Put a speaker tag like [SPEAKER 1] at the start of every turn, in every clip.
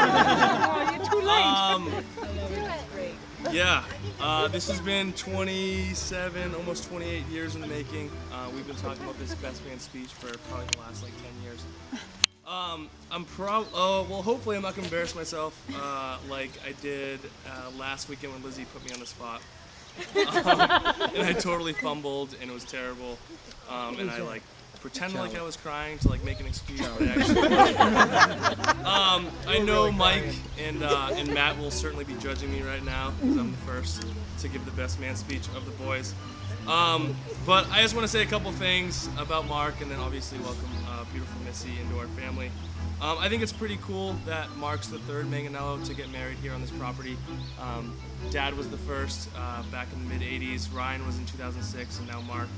[SPEAKER 1] Oh, you're too late.
[SPEAKER 2] Yeah, this has been 27, almost 28 years in the making. We've been talking about this best man speech for probably the last like 10 years. Well, hopefully I'm not gonna embarrass myself like I did last weekend when Lizzie put me on the spot. And I totally fumbled and it was terrible. And I like pretended like I was crying to like make an excuse, but actually I know Mike and Matt will certainly be judging me right now because I'm the first to give the best man speech of the boys. But I just want to say a couple things about Mark and then obviously welcome beautiful Missy into our family. I think it's pretty cool that Mark's the third Manganello to get married here on this property. Dad was the first back in the mid-'80s, Ryan was in 2006, and now Mark.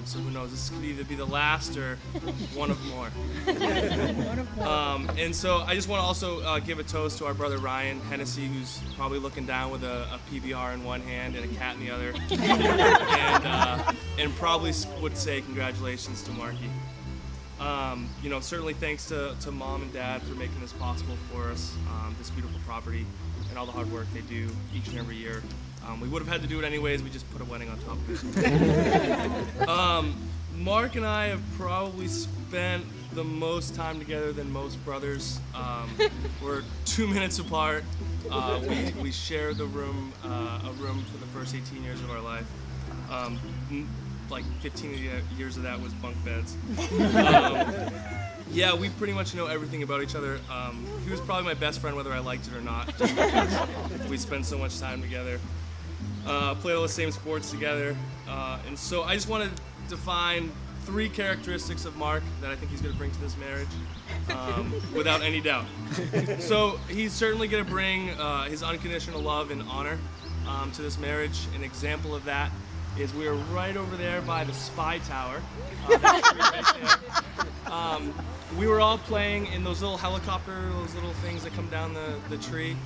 [SPEAKER 2] So who knows, this could either be the last or one of more. And so I just want to also give a toast to our brother Ryan Hennessy, who's probably looking down with a PBR in one hand and a cat in the other. And probably would say congratulations to Marky. You know, certainly thanks to Mom and Dad for making this possible for us, this beautiful property, and all the hard work they do each and every year. We would have had to do it anyways, we just put a wedding on top of it. Mark and I have probably spent the most time together than most brothers. We're 2 minutes apart. We share the room, a room for the first 18 years of our life. Like 15 years of that was bunk beds. Yeah, we pretty much know everything about each other. He was probably my best friend whether I liked it or not, just because we spend so much time together. Played all the same sports together. And so I just want to define 3 characteristics of Mark that I think he's going to bring to this marriage, without any doubt. So he's certainly going to bring his unconditional love and honor to this marriage. An example of that is we are right over there by the Spy Tower. That tree right there. We were all playing in those little those little things that come down the tree.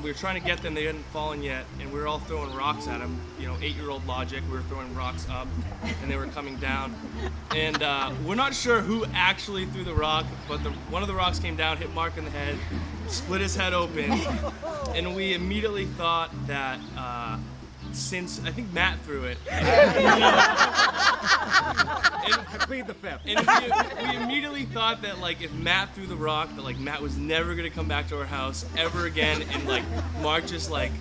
[SPEAKER 2] We were trying to get them, they hadn't fallen yet, and we were all throwing rocks at them. You know, 8-year-old logic, we were throwing rocks up, and they were coming down. And we're not sure who actually threw the rock, but one of the rocks came down, hit Mark in the head, split his head open, and we immediately thought that since I think Matt threw it.
[SPEAKER 3] I plead the fifth.
[SPEAKER 2] And we immediately thought that like if Matt threw the rock, that like Matt was never gonna come back to our house ever again. And like Mark just like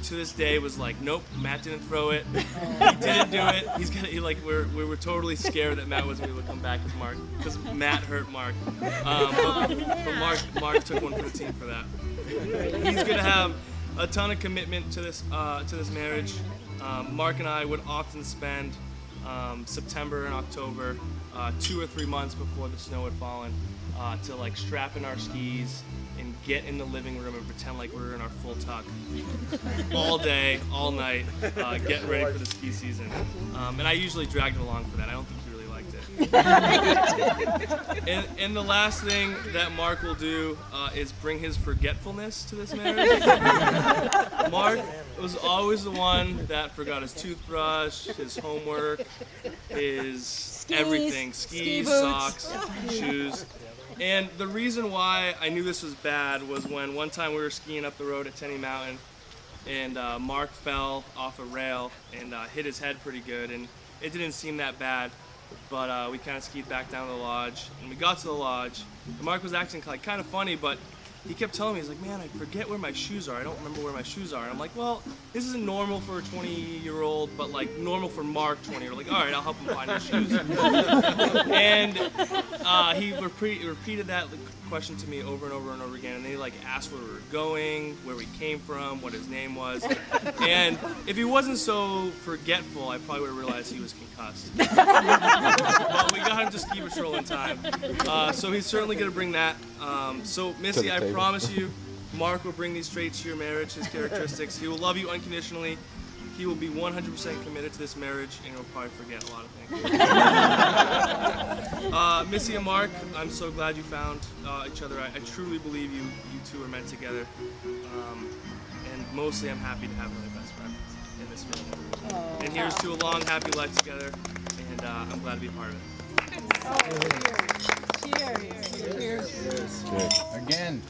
[SPEAKER 2] to this day was like, nope, Matt didn't throw it. He didn't do it. We were totally scared that Matt wasn't able to come back with Mark because Matt hurt Mark. But Mark took one for the team for that. He's gonna have a ton of commitment to this marriage. Mark and I would often spend September and October, 2 or 3 months before the snow had fallen, to like strap in our skis and get in the living room and pretend like we were in our full tuck all day, all night, getting ready for the ski season. And I usually dragged him along for that. I don't think he really liked it. And the last thing that Mark will do is bring his forgetfulness to this marriage. Mark was always the one that forgot his toothbrush, his homework, his everything, skis, socks, shoes. And the reason why I knew this was bad was when one time we were skiing up the road at Tenny Mountain and Mark fell off a rail and hit his head pretty good, and it didn't seem that bad. But we kind of skied back down to the lodge, and we got to the lodge, and Mark was acting like kind of funny, but he kept telling me, he's like, man, I forget where my shoes are. I don't remember where my shoes are. And I'm like, well, this isn't normal for a 20-year-old, but like normal for Mark, 20-year-old. Like, all right, I'll help him find his shoes. And he repeated that question to me over and over and over again. And then he like asked where we were going, where we came from, what his name was. And if he wasn't so forgetful, I probably would have realized he was concussed. But we got him to ski patrol in time. So he's certainly going to bring that. So Missy, I promise you, Mark will bring these traits to your marriage, his characteristics. He will love you unconditionally. He will be 100% committed to this marriage, and he'll probably forget a lot of things. Missy and Mark, I'm so glad you found each other. I truly believe you two are meant together. And mostly I'm happy to have my best friend in this marriage. And here's to a long, happy life together, and I'm glad to be a part of it.
[SPEAKER 1] Cheers. Cheers.
[SPEAKER 4] Again.